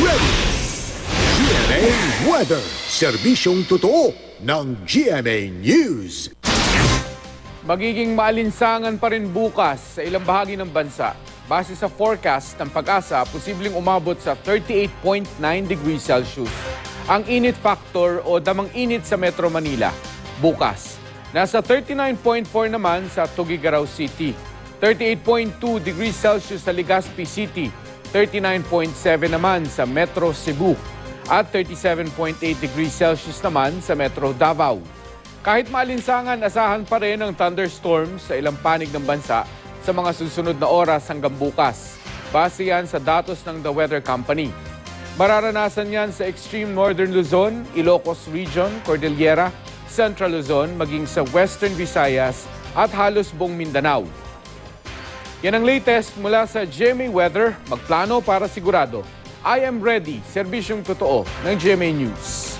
ready. GMA Weather, serbisyong totoo ng GMA News. Magiging maalinsangan pa rin bukas sa ilang bahagi ng bansa. Base sa forecast ng Pag-asa, posibleng umabot sa 38.9 degrees Celsius. Ang init factor o damang init sa Metro Manila bukas. Nasa 39.4 naman sa Tuguegarao City, 38.2 degrees Celsius sa Legazpi City, 39.7 naman sa Metro Cebu, at 37.8 degrees Celsius naman sa Metro Davao. Kahit maalinsangan, asahan pa rin ang thunderstorms sa ilang panig ng bansa sa mga susunod na oras hanggang bukas. Base yan sa datos ng The Weather Company. Mararanasan yan sa extreme northern Luzon, Ilocos Region, Cordillera, Central Luzon, maging sa Western Visayas at halos buong Mindanao. Yan ang latest mula sa GMA Weather. Magplano para sigurado. I am ready. Serbisyong totoo ng GMA News.